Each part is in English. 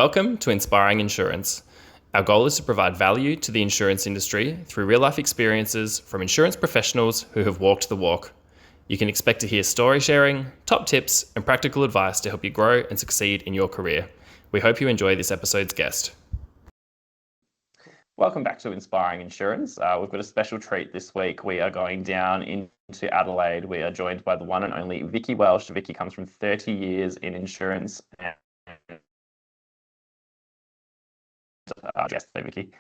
Welcome to Inspiring Insurance. Our goal is to provide value to the insurance industry through real-life experiences from insurance professionals who have walked the walk. You can expect to hear story sharing, top tips, and practical advice to help you grow and succeed in your career. We hope you enjoy this episode's guest. Welcome back to Inspiring Insurance. We've got a special treat this week. We are going down into Adelaide. We are joined by the one and only Vicki Welsh. Vicki comes from 30 years in insurance. Yes, Vicki.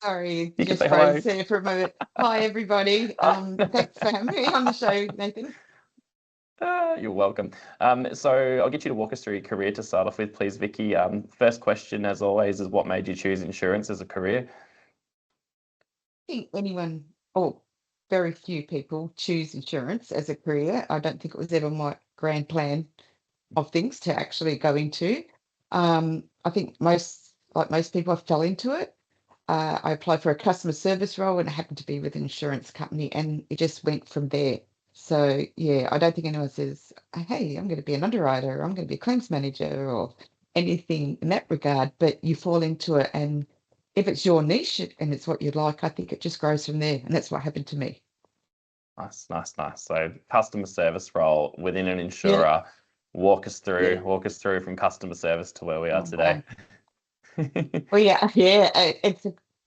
Sorry, You can just say hello. froze there for a moment. Hi, everybody. Thanks for having me on the show, Nathan. You're welcome. So I'll get you to walk us through your career to start off with, please, Vicki. First question, as always, is what made you choose insurance as a career? I think anyone, or very few people, choose insurance as a career. I don't think it was ever my grand plan of things to actually go into. I think like most people, I fell into it. I applied for a customer service role and it happened to be with an insurance company, and it just went from there. So yeah, I don't think anyone says, hey, I'm going to be an underwriter, or I'm going to be a claims manager, or anything in that regard, but you fall into it, and if it's your niche and it's what you like, I think it just grows from there. And that's what happened to me. Nice. So customer service role within an insurer. Yeah. Walk us through from customer service to where we are today. Well, yeah.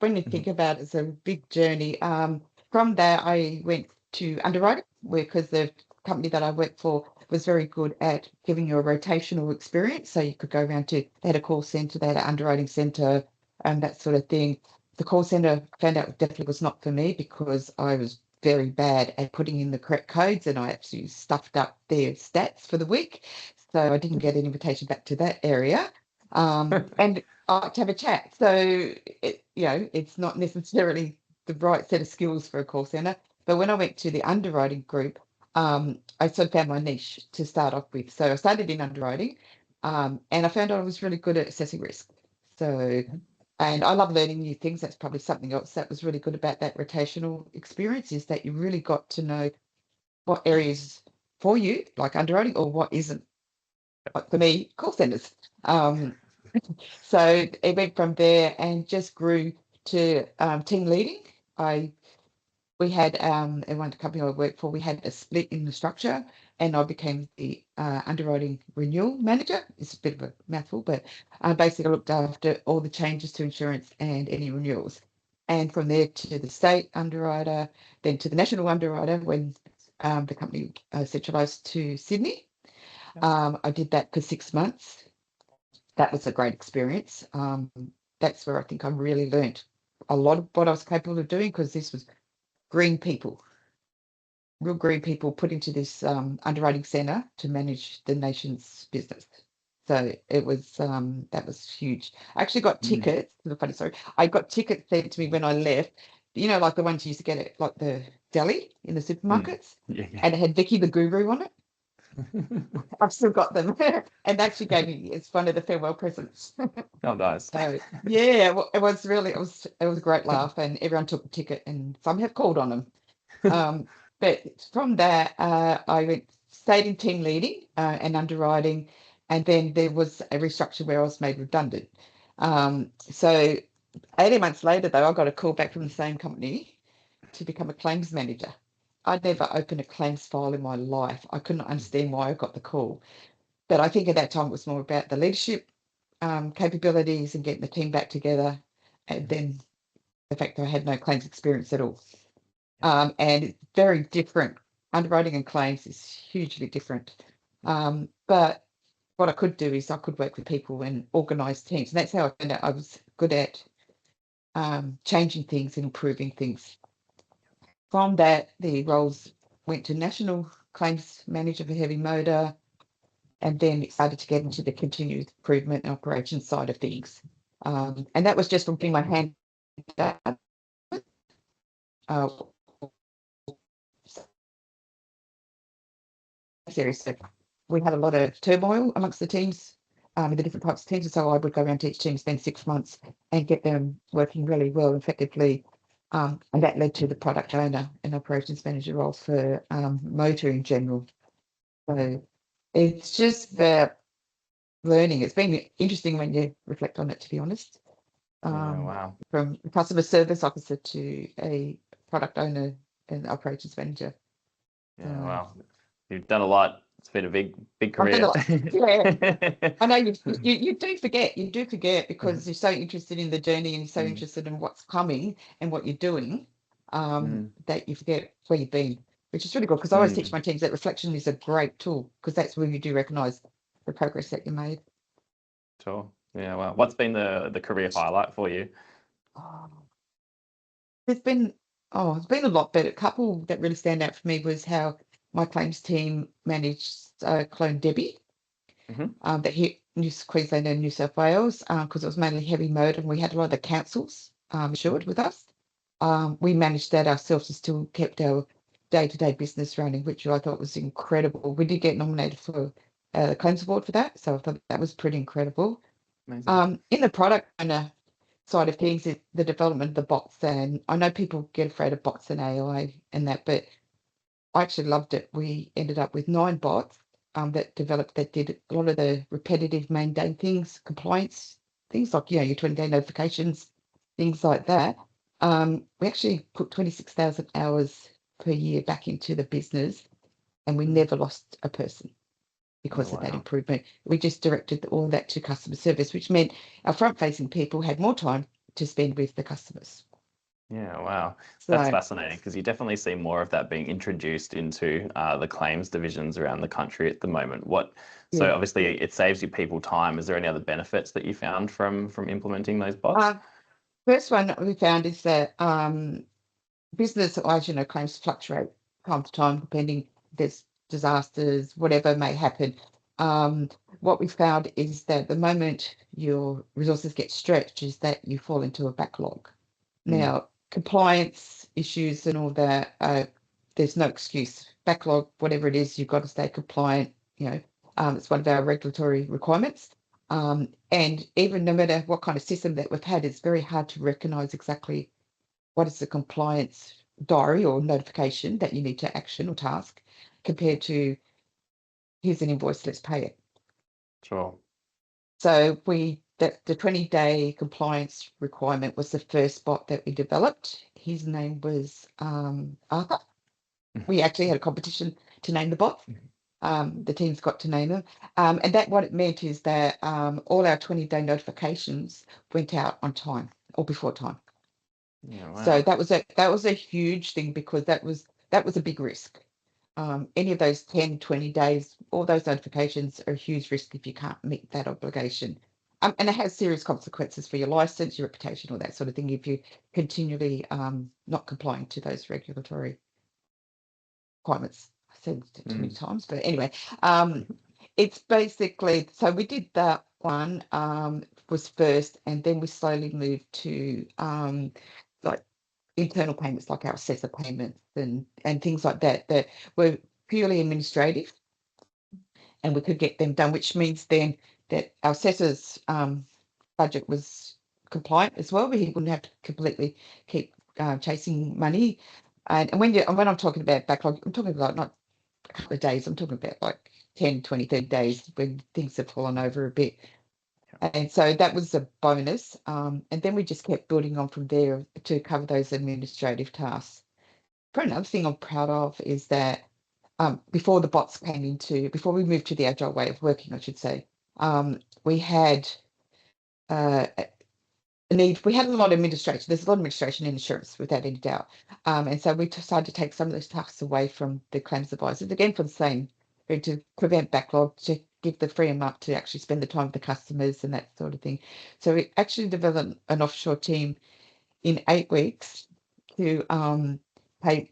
When you think about it, it's a big journey. From there, I went to underwriting because the company that I worked for was very good at giving you a rotational experience. So you could go around they had a call center, they had an underwriting center, and that sort of thing. The call center found out definitely was not for me because I was very bad at putting in the correct codes, and I actually stuffed up their stats for the week. So I didn't get an invitation back to that area. And I like to have a chat. So it's not necessarily the right set of skills for a call center. But when I went to the underwriting group, I sort of found my niche to start off with. So I started in underwriting, and I found I was really good at assessing risk. So, and I love learning new things. That's probably something else that was really good about that rotational experience, is that you really got to know what areas for you, like underwriting, or what isn't. Like for me, call centers. So it went from there and just grew to team leading. We had in one company I worked for, we had a split in the structure, and I became the underwriting renewal manager. It's a bit of a mouthful, but basically I looked after all the changes to insurance and any renewals. And from there to the state underwriter, then to the national underwriter when the company centralised to Sydney. I did that for 6 months. That was a great experience. That's where I think I really learned a lot of what I was capable of doing, because this was green people, real green people put into this underwriting centre to manage the nation's business. So it was that was huge. I actually got tickets. The funny story. I got tickets sent to me when I left. Like the ones you used to get at like the deli in the supermarkets, Yeah. and it had Vicki the Guru on it. I've still got them, and they actually gave me it's one of the farewell presents. Oh, nice. So yeah, it was a great laugh, and everyone took a ticket, and some have called on them. But from there, I stayed in team leading and underwriting, and then there was a restructure where I was made redundant. So 18 months later, though, I got a call back from the same company to become a claims manager. I'd never opened a claims file in my life. I couldn't understand why I got the call. But I think at that time it was more about the leadership capabilities and getting the team back together, and then the fact that I had no claims experience at all. And it's very different. Underwriting and claims is hugely different. But what I could do is I could work with people and organise teams. And that's how I found out I was good at changing things and improving things. From that, the roles went to National Claims Manager for Heavy Motor, and then it started to get into the continuous improvement and operations side of things. And that was just from putting my hand down. Seriously, we had a lot of turmoil amongst the teams, in the different types of teams. And so I would go around to each team, spend 6 months, and get them working really well, effectively. And that led to the product owner and operations manager role for motor in general. So it's just that learning. It's been interesting when you reflect on it, to be honest. Yeah, wow. From a customer service officer to a product owner and operations manager. Yeah, So wow. You've done a lot. It's been a big I've done a career. lot. Yeah, I know you do forget because you're so interested in the journey and you're so Mm, interested in what's coming and what you're doing, mm, that you forget where you've been, which is really good because I always teach mm. my teams that reflection is a great tool because that's where you do recognize the progress that you made. Sure. Yeah, wow. What's been the career highlight for you? Oh, there's been it's been a lot, but a couple that really stand out for me was how my claims team managed Clone Debbie. Hmm. That hit Queensland and New South Wales because it was mainly heavy mode and we had a lot of the councils insured with us. We managed that ourselves and still kept our day-to-day business running, which I thought was incredible. We did get nominated for the Claims Award for that, so I thought that was pretty incredible. Amazing. In the product owner side of things, the development of the bots, and I know people get afraid of bots and AI and that, but I actually loved it. We ended up with 9 bots that developed that did a lot of the repetitive mundane things, compliance things like your 20-day notifications, things like that. We actually put 26,000 hours per year back into the business, and we Mm. never lost a person Oh, because of that wow. improvement. We just directed all that to customer service, which meant our front-facing people had more time to spend with the customers. Yeah, wow. That's So fascinating because you definitely see more of that being introduced into the claims divisions around the country at the moment. yeah. So obviously it saves you people time. Is there any other benefits that you found from implementing those bots? First one that we found is that business, as you know, claims fluctuate time to time, depending there's disasters, whatever may happen. Um, what we found is that the moment your resources get stretched, is that you fall into a backlog. Mm, Now, compliance issues and all that, there's no excuse. Backlog, whatever it is, you've got to stay compliant. It's one of our regulatory requirements. And even no matter what kind of system that we've had, it's very hard to recognize exactly what is the compliance diary or notification that you need to action or task compared to here's an invoice, let's pay it. sure. So the 20-day compliance requirement was the first bot that we developed. His name was Arthur. We actually had a competition to name the bot. The teams got to name them. And that what it meant is that all our 20-day notifications went out on time or before time. Yeah, So wow. that was a huge thing because that was a big risk. Any of those 10, 20 days, all those notifications are a huge risk if you can't meet that obligation. And it has serious consequences for your license, your reputation, all that sort of thing if you continually not complying to those regulatory requirements. I said it too many Mm, times, but anyway, um, it's basically so we did that one was first, and then we slowly moved to like internal payments like our assessor payments and things like that that were purely administrative and we could get them done, which means then that our assessor's budget was compliant as well, but he wouldn't have to completely keep chasing money. And when I'm talking about backlog, I'm talking about not a couple of days, I'm talking about like 10, 20, 30 days when things have fallen over a bit. And so that was a bonus. And then we just kept building on from there to cover those administrative tasks. Probably another thing I'm proud of is that before we moved to the agile way of working, I should say, we had a we had a lot of administration. There's a lot of administration in insurance without any doubt. And so we decided to take some of those tasks away from the claims advisors, again, for the same, to prevent backlog, to give the freedom up to actually spend the time with the customers and that sort of thing. So we actually developed an offshore team in 8 weeks to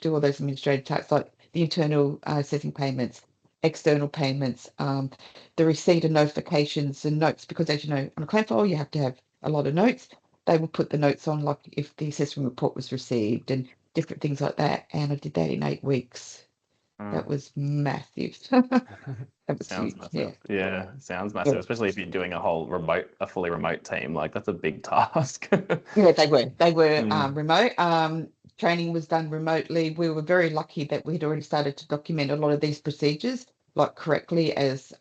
do all those administrative tasks like the internal setting payments, external payments, the receipt of notifications and notes, because as you know, on a claim file, you have to have a lot of notes. They will put the notes on like if the assessment report was received and different things like that. And I did that in 8 weeks. That mm. was massive. That was Sounds huge. Yeah. massive. Yeah, sounds massive, Yeah. especially if you're doing a fully remote team. Like that's a big task. Yeah, they were. They were Mm, remote. Training was done remotely. We were very lucky that we had already started to document a lot of these procedures like correctly as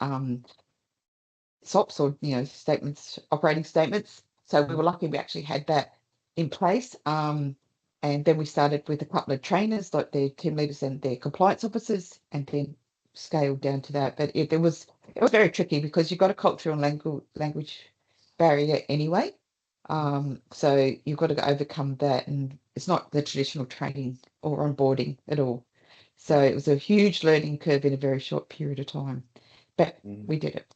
SOPs or statements, operating statements. So we were lucky we actually had that in place. And then we started with a couple of trainers, like their team leaders and their compliance officers, and then scaled down to that. But it was very tricky because you've got a cultural and language barrier anyway. So you've got to overcome that, and it's not the traditional training or onboarding at all. So it was a huge learning curve in a very short period of time, but we did it.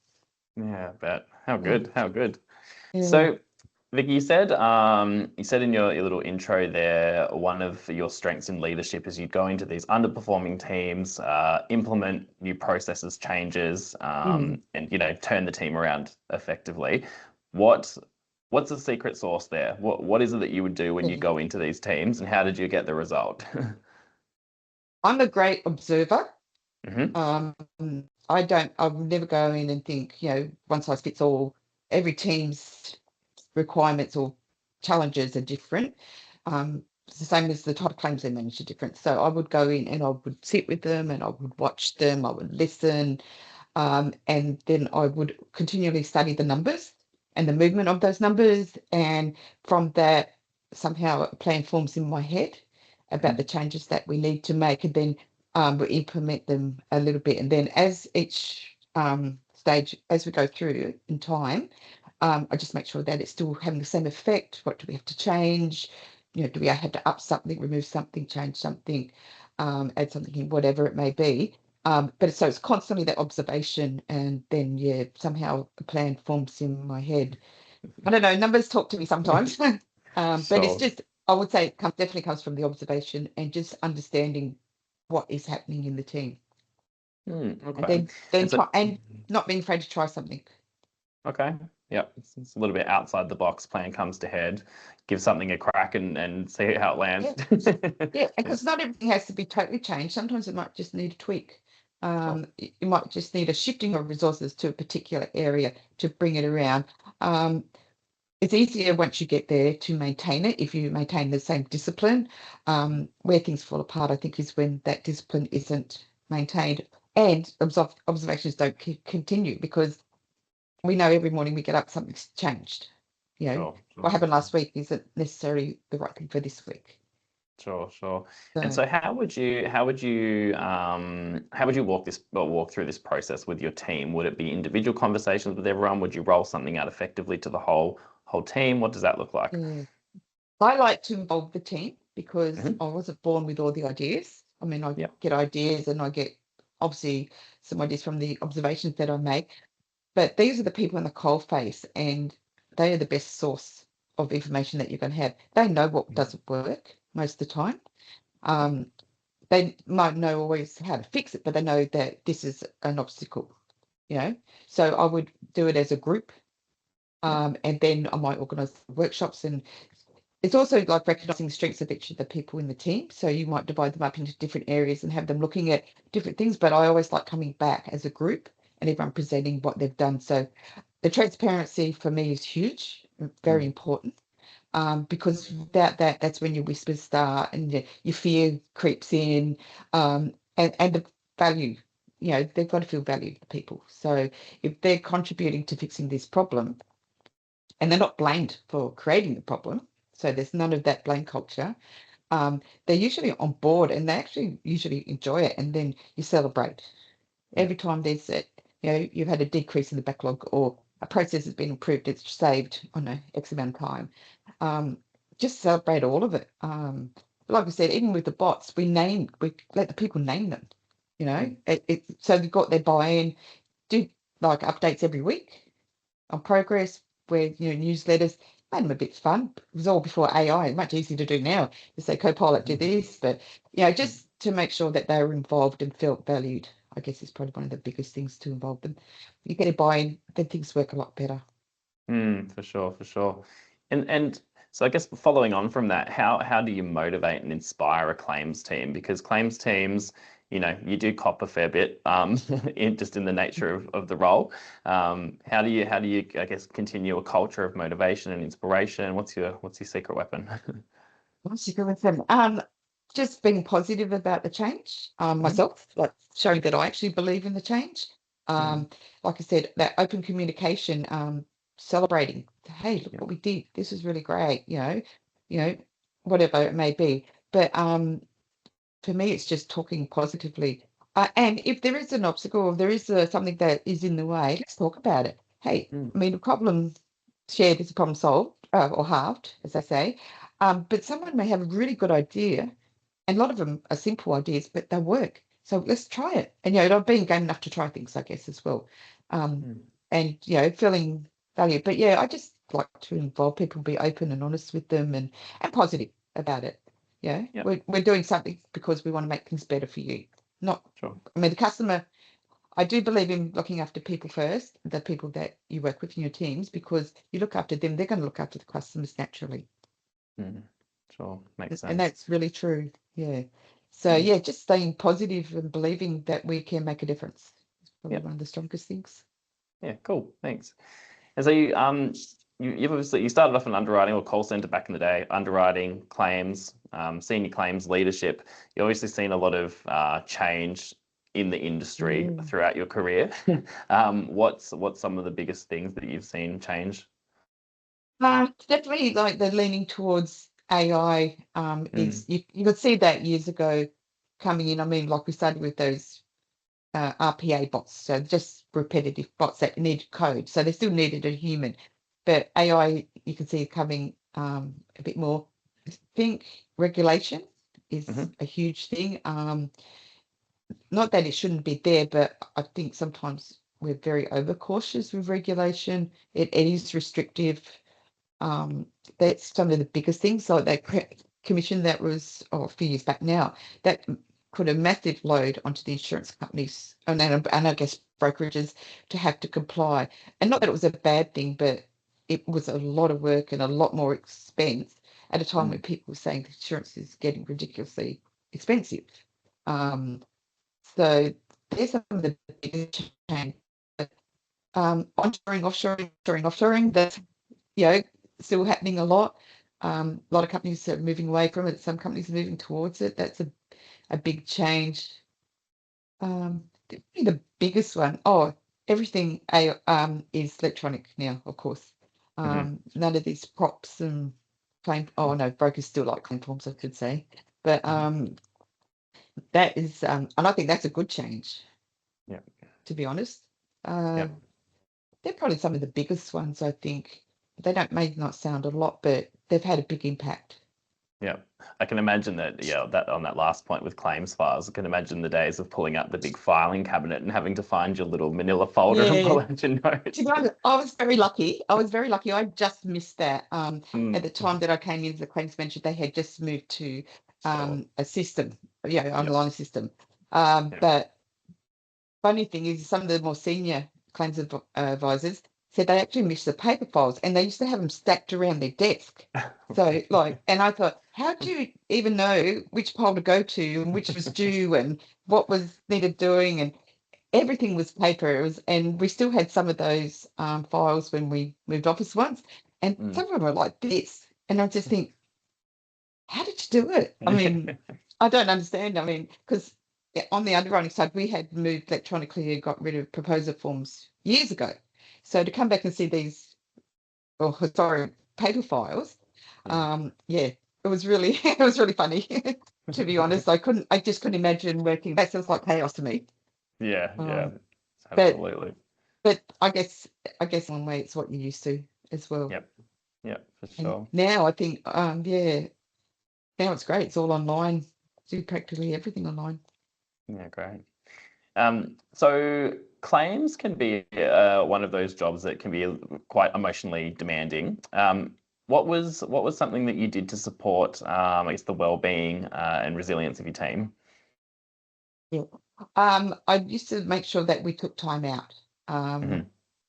Yeah, I bet. How good, how good. Yeah. So, Vicki, you said in your little intro there, one of your strengths in leadership is you go into these underperforming teams, implement new processes, changes, and turn the team around effectively. What's the secret sauce there? What is it that you would do when you go into these teams, and how did you get the result? I'm a great observer. Mm-hmm. I would never go in and think, one size fits all. Every team's requirements or challenges are different. It's the same as the type of claims they manage are different. So I would go in and I would sit with them and I would watch them, I would listen, and then I would continually study the numbers and the movement of those numbers. And from that, somehow a plan forms in my head about the changes that we need to make, and then we implement them a little bit. And then as each stage, as we go through in time, I just make sure that it's still having the same effect. What do we have to change? Do we have to up something, remove something, change something, add something in, whatever it may be. But so it's constantly that observation, and then somehow a plan forms in my head. I don't know, numbers talk to me sometimes. But it's just, I would say it definitely comes from the observation and just understanding what is happening in the team. Okay. And not being afraid to try something. Okay. Yep. It's a little bit outside the box. Plan comes to head. Give something a crack and see how it lands. Yeah, because not everything has to be totally changed. Sometimes it might just need a tweak. You might just need a shifting of resources to a particular area to bring it around. It's easier once you get there to maintain it if you maintain the same discipline. Where things fall apart, I think, is when that discipline isn't maintained and observations don't continue, because we know every morning we get up, something's changed. Sure. What happened last week isn't necessarily the right thing for this week. Sure. And so how would you walk through this process with your team? Would it be individual conversations with everyone? Would you roll something out effectively to the whole team? What does that look like? I like to involve the team because I wasn't born with all the ideas. I mean, I get ideas and I get obviously some ideas from the observations that I make, but these are the people in the coalface, and they are the best source of information that you're going to have. They know what doesn't work most of the time. They might know always how to fix it, but they know that this is an obstacle, So I would do it as a group, and then I might organise workshops. And it's also like recognising the strengths of each of the people in the team. So you might divide them up into different areas and have them looking at different things. But I always like coming back as a group and everyone presenting what they've done. So the transparency for me is huge, very important. Because without that, that's when your whispers start and your fear creeps in, and the value, they've got to feel valued, the people. So if they're contributing to fixing this problem and they're not blamed for creating the problem, so there's none of that blame culture, they're usually on board and they actually usually enjoy it. And then you celebrate every time there's you've had a decrease in the backlog or a process has been improved, it's saved on X amount of time. Just celebrate all of it. Like I said, even with the bots, we let the people name them. So they've got their buy-in. Do like updates every week on progress, where newsletters made them a bit fun. It was all before AI. Much easier to do now. To say Copilot did this, but just to make sure that they were involved and felt valued, I guess is probably one of the biggest things to involve them. You get a buy-in, then things work a lot better. For sure. And so I guess following on from that, how do you motivate and inspire a claims team? Because claims teams, you do cop a fair bit, just in the nature of the role. How do you I guess continue a culture of motivation and inspiration? What's your secret weapon? What's your good with them? Just being positive about the change, myself, like showing that I actually believe in the change. Like I said, that open communication, celebrating, hey, look Yeah. what we did. This is really great, you know, whatever it may be. But for me, it's just talking positively. And if there is an obstacle or there is something that is in the way, let's talk about it. Hey, Mm. I mean, a problem shared is a problem solved, or halved, as I say. But someone may have a really good idea, and a lot of them are simple ideas, but they work. So let's try it. And, I've been game enough to try things, I guess, as well. Mm. And, feeling value. But yeah, I just like to involve people, be open and honest with them and positive about it. Yeah, Yep. we're doing something because we want to make things better for you. Not, Sure. I mean, the customer, I do believe in looking after people first, the people that you work with in your teams, because you look after them, they're going to look after the customers naturally. Mm. Sure. Makes And sense. that's really true. Yeah. So Mm. yeah, just staying positive and believing that we can make a difference is probably Yep. one of the strongest things. Yeah, cool. Thanks. And so you've obviously you started off in underwriting or call center back in the day, underwriting, claims, senior claims leadership. You've obviously seen a lot of change in the industry throughout your career. What's some of the biggest things that you've seen change? Definitely like the leaning towards AI is you could see that years ago coming in. I mean, like we started with those RPA bots, so just repetitive bots that needed code. So they still needed a human, but AI you can see coming a bit more. I think regulation is a huge thing. Not that it shouldn't be there, but I think sometimes we're very overcautious with regulation. It is restrictive. That's some of the biggest things. So that commission that was a few years back now, that put a massive load onto the insurance companies and I guess brokerages to have to comply. And not that it was a bad thing, but it was a lot of work and a lot more expense at a time when people were saying the insurance is getting ridiculously expensive. So there's some of the biggest change. Onshoring, offshoring, that's still happening a lot. A lot of companies are moving away from it. Some companies are moving towards it. That's a big change. The biggest one, everything is electronic now, of course. None of these props and claim. Oh no, brokers still like claim forms, I could say, but that is, and I think that's a good change. Yeah. To be honest, Yeah. they're probably some of the biggest ones. I think they may not sound a lot, but they've had a big impact. Yeah, I can imagine that. Yeah, that on that last point with claims files, I can imagine the days of pulling out the big filing cabinet and having to find your little manila folder and pull out your notes. To be honest, I was very lucky. I just missed that. At the time that I came into the claims manager, they had just moved to a system, online system. But funny thing is, some of the more senior claims advisors said they actually missed the paper files and they used to have them stacked around their desk. So and I thought, how do you even know which pile to go to and which was due and what was needed doing, and everything was paper. And we still had some of those files when we moved office once, and some of them were like this. And I just think, how did you do it? I mean, I don't understand. I mean, because on the underwriting side, we had moved electronically and got rid of proposal forms years ago. So to come back and see these historic paper files, it was really it was really funny. To be honest, I just couldn't imagine working. That sounds like chaos to me. Yeah, But absolutely. I guess one way it's what you're used to as well. Yep, for And sure. now I think now it's great. It's all online. Do practically everything online. Yeah, great. So claims can be one of those jobs that can be quite emotionally demanding. What was something that you did to support, I guess, the well-being and resilience of your team? Yeah. I used to make sure that we took time out.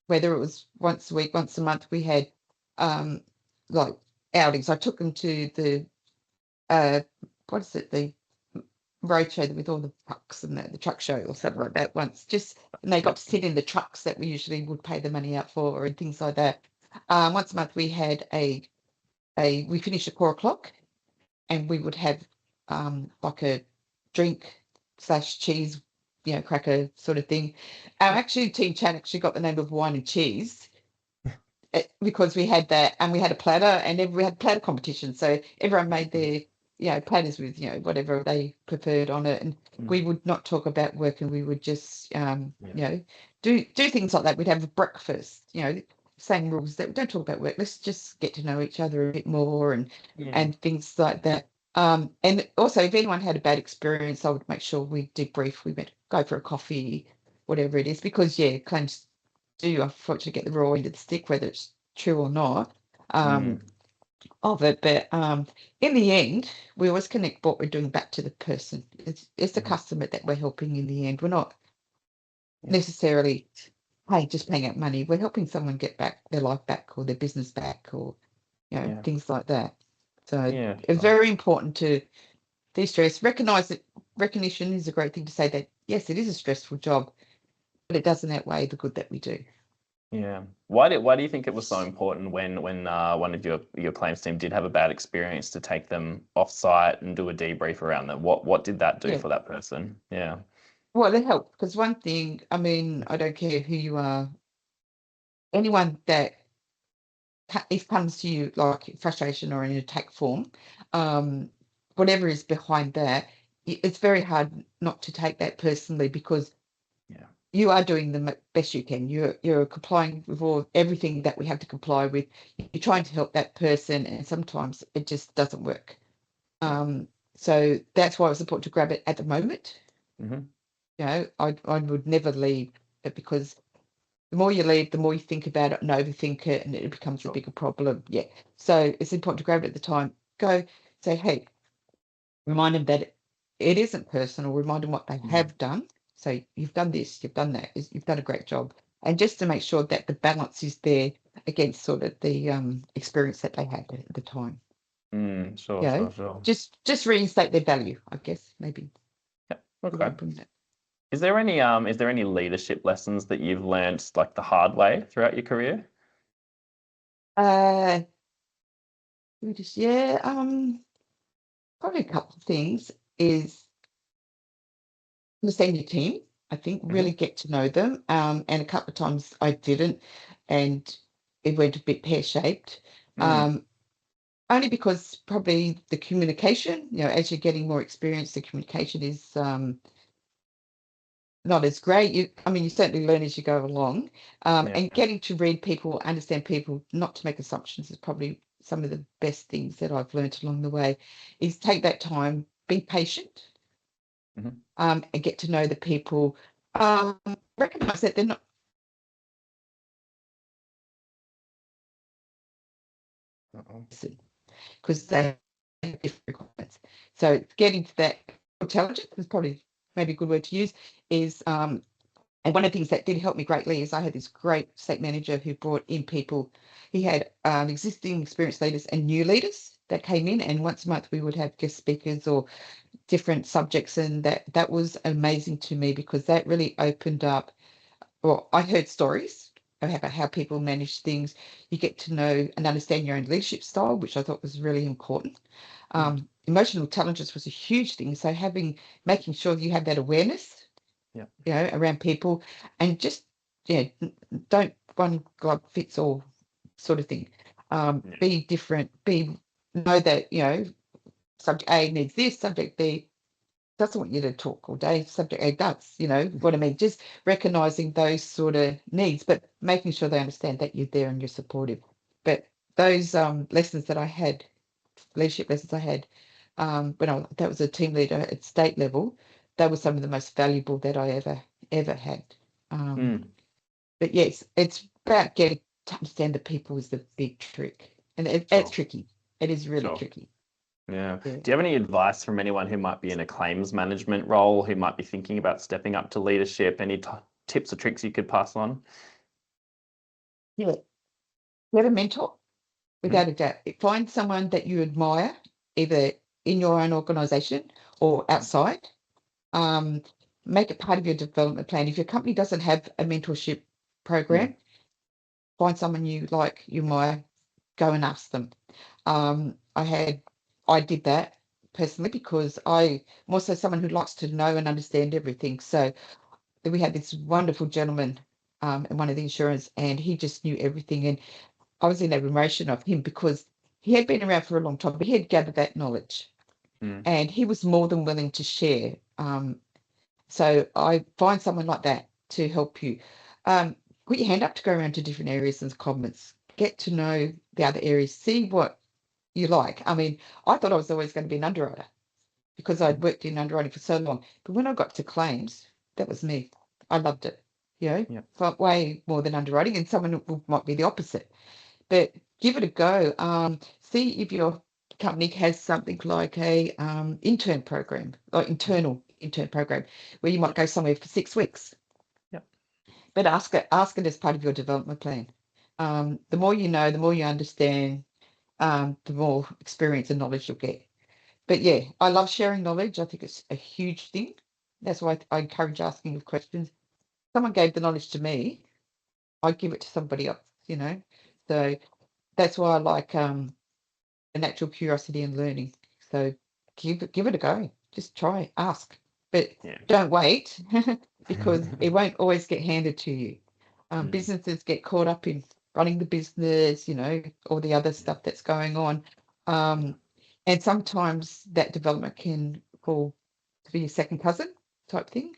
Whether it was once a week, once a month, we had like outings. I took them to the what is it, the road show with all the trucks and the truck show or something like that once. And they got to sit in the trucks that we usually would pay the money out for and things like that. Once a month we had we finished at 4 o'clock and we would have like a drink / cheese cracker sort of thing. Actually, Team Chat actually got the name of Wine and Cheese because we had that, and we had a platter, and we had platter competition. So everyone made their platters with whatever they preferred on it, and we would not talk about work, and we would just do things like that. We'd have a breakfast, same rules that we don't talk about work. Let's just get to know each other a bit more, and things like that. And also, if anyone had a bad experience, I would make sure we debrief. We went go for a coffee, whatever it is, because claims do unfortunately get the raw end of the stick, whether it's true or not, of it. But in the end, we always connect what we're doing back to the person. It's the customer that we're helping in the end. We're not necessarily just paying out money. We're helping someone get back their life back or their business back, or things like that. So it's very important to de-stress. Recognize that recognition is a great thing to say that yes, it is a stressful job, but it doesn't outweigh the good that we do. Yeah. Why do you think it was so important when one of your claims team did have a bad experience to take them off site and do a debrief around them? What did that do for that person? Yeah. Well, it helped because one thing, I mean, I don't care who you are, anyone that if comes to you like frustration or in an attack form, whatever is behind that, it's very hard not to take that personally because you are doing the best you can. You're complying with everything that we have to comply with. You're trying to help that person, and sometimes it just doesn't work. So that's why it's important to grab it at the moment. I would never leave it because the more you leave, the more you think about it and overthink it, and it becomes a bigger problem. Yeah. So it's important to grab it at the time. Go say, hey, remind them that it isn't personal. Remind them what they have done. So you've done this, you've done that, you've done a great job. And just to make sure that the balance is there against sort of the experience that they had at the time. Sure. Just reinstate their value, I guess, maybe. Okay. Is there any leadership lessons that you've learned like the hard way throughout your career? Probably a couple of things is understand your team. I think really get to know them. And a couple of times I didn't, and it went a bit pear-shaped. Only because probably the communication, as you're getting more experience, the communication is not as great. You certainly learn as you go along. And getting to read people, understand people, not to make assumptions is probably some of the best things that I've learned along the way, is take that time, be patient, and get to know the people. Recognize that they're not because they have different requirements. So getting to that intelligence is probably maybe a good word to use is and one of the things that did help me greatly is I had this great state manager who brought in people. He had existing experienced leaders and new leaders that came in, and once a month we would have guest speakers or different subjects, and that was amazing to me because that really opened up. Well, I heard stories about how people manage things. You get to know and understand your own leadership style, which I thought was really important. Emotional intelligence was a huge thing. So making sure you have that awareness, around people, and just don't one glove fits all sort of thing. Be different. Know that subject A needs this, subject B doesn't want you to talk all day. Subject A does, what I mean? Just recognizing those sort of needs, but making sure they understand that you're there and you're supportive. But those lessons that I had, leadership lessons I had, when that was a team leader at state level, they were some of the most valuable that I ever had. But yes, it's about getting to understand the people is the big trick, and it's tricky. It is really tricky. Yeah. Do you have any advice from anyone who might be in a claims management role, who might be thinking about stepping up to leadership? Any tips or tricks you could pass on? Yeah. Get a mentor, without a doubt. Find someone that you admire, either in your own organisation or outside. Make it part of your development plan. If your company doesn't have a mentorship program, find someone you like, you admire, go and ask them. I did that. personally because I'm also someone who likes to know and understand everything. So we had this wonderful gentleman in one of the insurance, and he just knew everything. And I was in admiration of him because he had been around for a long time, but he had gathered that knowledge, and he was more than willing to share. So I find someone like that to help you. Put your hand up to go around to different areas and comments. Get to know the other areas. See what you like. I mean, I thought I was always going to be an underwriter because I'd worked in underwriting for so long. But when I got to claims, that was me. I loved it. Felt way more than underwriting, and someone who might be the opposite. But give it a go. See if your company has something like a intern program, like internal intern program, where you might go somewhere for 6 weeks. Yep. But ask it as part of your development plan. The more you know, the more you understand, the more experience and knowledge you'll get. But yeah, I love sharing knowledge. I think it's a huge thing. That's why I encourage asking of questions. Someone gave the knowledge to me, I'd give it to somebody else, So that's why I like the natural curiosity and learning. So give it a go. Just try, ask, but don't wait because it won't always get handed to you. Businesses get caught up in running the business, all the other stuff that's going on. And sometimes that development can fall to be a second cousin type thing.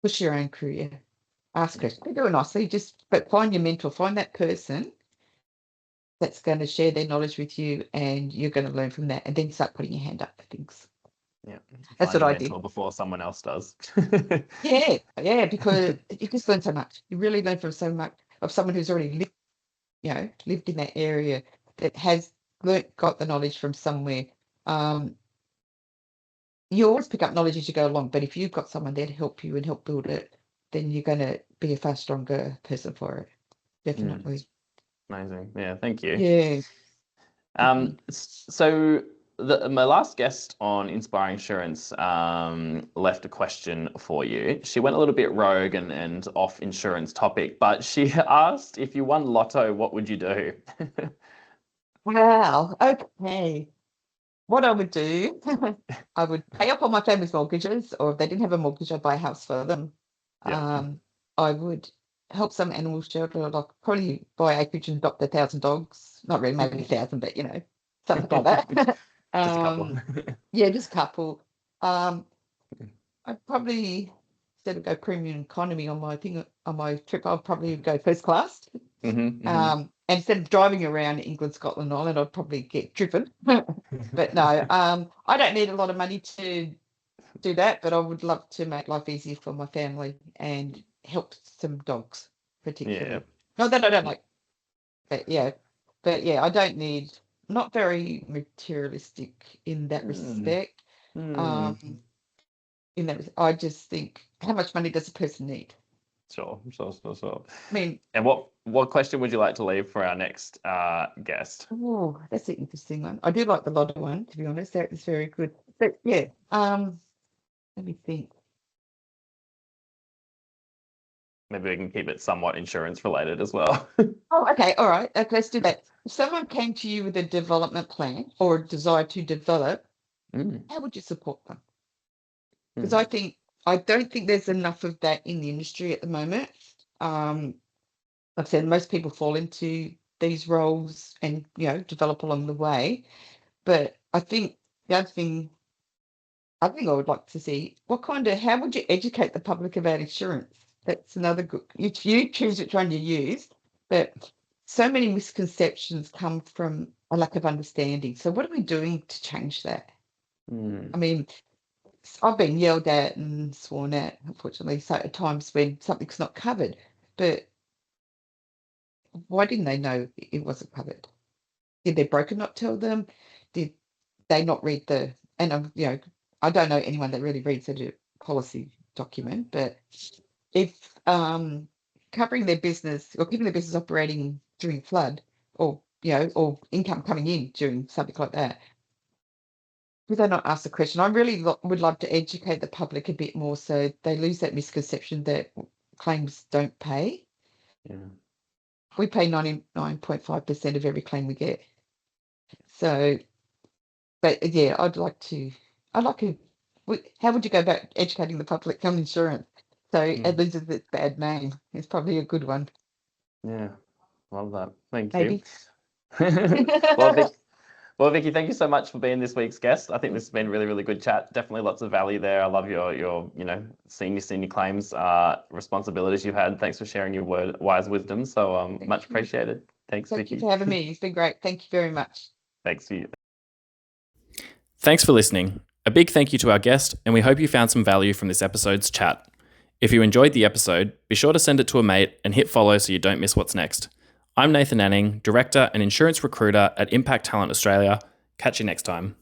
Push your own career. Ask us. Do it nicely, but find your mentor, find that person that's going to share their knowledge with you, and you're going to learn from that, and then start putting your hand up for things. Yeah, that's what I did before someone else does. yeah, because you just learn so much. You really learn from so much of someone who's already lived in that area, that has got the knowledge from somewhere. You always pick up knowledge as you go along, but if you've got someone there to help you and help build it, then you're going to be a far stronger person for it. Definitely. Amazing. Yeah, thank you. Yeah. So my last guest on Inspiring Insurance left a question for you. She went a little bit rogue and off insurance topic, but she asked, if you won lotto, what would you do? Wow. Okay. What I would do, I would pay up all my family's mortgages, or if they didn't have a mortgage, I'd buy a house for them. I would help some animal shelter, like probably buy acreage and adopt 1,000 dogs. Not really, maybe 1,000, but something like that. Just a couple. Yeah, just a couple. I'd probably, instead of go premium economy on my trip, I'd probably go first class. And instead of driving around England, Scotland, Ireland, I'd probably get driven. But no, I don't need a lot of money to do that, but I would love to make life easier for my family and help some dogs, particularly. Not that I don't like, but I don't need, not very materialistic in that respect. I just think, how much money does a person need? Sure. I mean, and what question would you like to leave for our next guest? Oh, that's an interesting one. I do like the lotto one, to be honest. That is very good. But yeah, let me think. Maybe we can keep it somewhat insurance related as well. Oh, okay. All right. Okay, let's do that. If someone came to you with a development plan or a desire to develop, how would you support them? Because I don't think there's enough of that in the industry at the moment. Like I said, most people fall into these roles and develop along the way. But I think the other thing I would like to see, how would you educate the public about insurance? That's another good, you choose which one you use, but so many misconceptions come from a lack of understanding. So what are we doing to change that? I mean, I've been yelled at and sworn at, unfortunately, so at times when something's not covered, but why didn't they know it wasn't covered? Did their broker not tell them? Did they not read I don't know anyone that really reads a policy document, but if covering their business or keeping their business operating during flood, or or income coming in during something like that, would they not ask the question? I really would love to educate the public a bit more so they lose that misconception that claims don't pay. We pay 99.5% of every claim we get. So But yeah, I'd like a. How would you go about educating the public on insurance? So Elizabeth's bad name is probably a good one. Yeah, love that. Thank Maybe. you. Well, Vicky, thank you so much for being this week's guest. I think this has been really, really good chat. Definitely lots of value there. I love your senior claims responsibilities you've had. Thanks for sharing your wise wisdom. So much appreciated. Thanks, Thank Vicky. you for having me. It's been great. Thank you very much. Thanks for you. Thanks for listening. A big thank you to our guest, and we hope you found some value from this episode's chat. If you enjoyed the episode, be sure to send it to a mate and hit follow so you don't miss what's next. I'm Nathan Anning, Director and Insurance Recruiter at Impact Talent Australia. Catch you next time.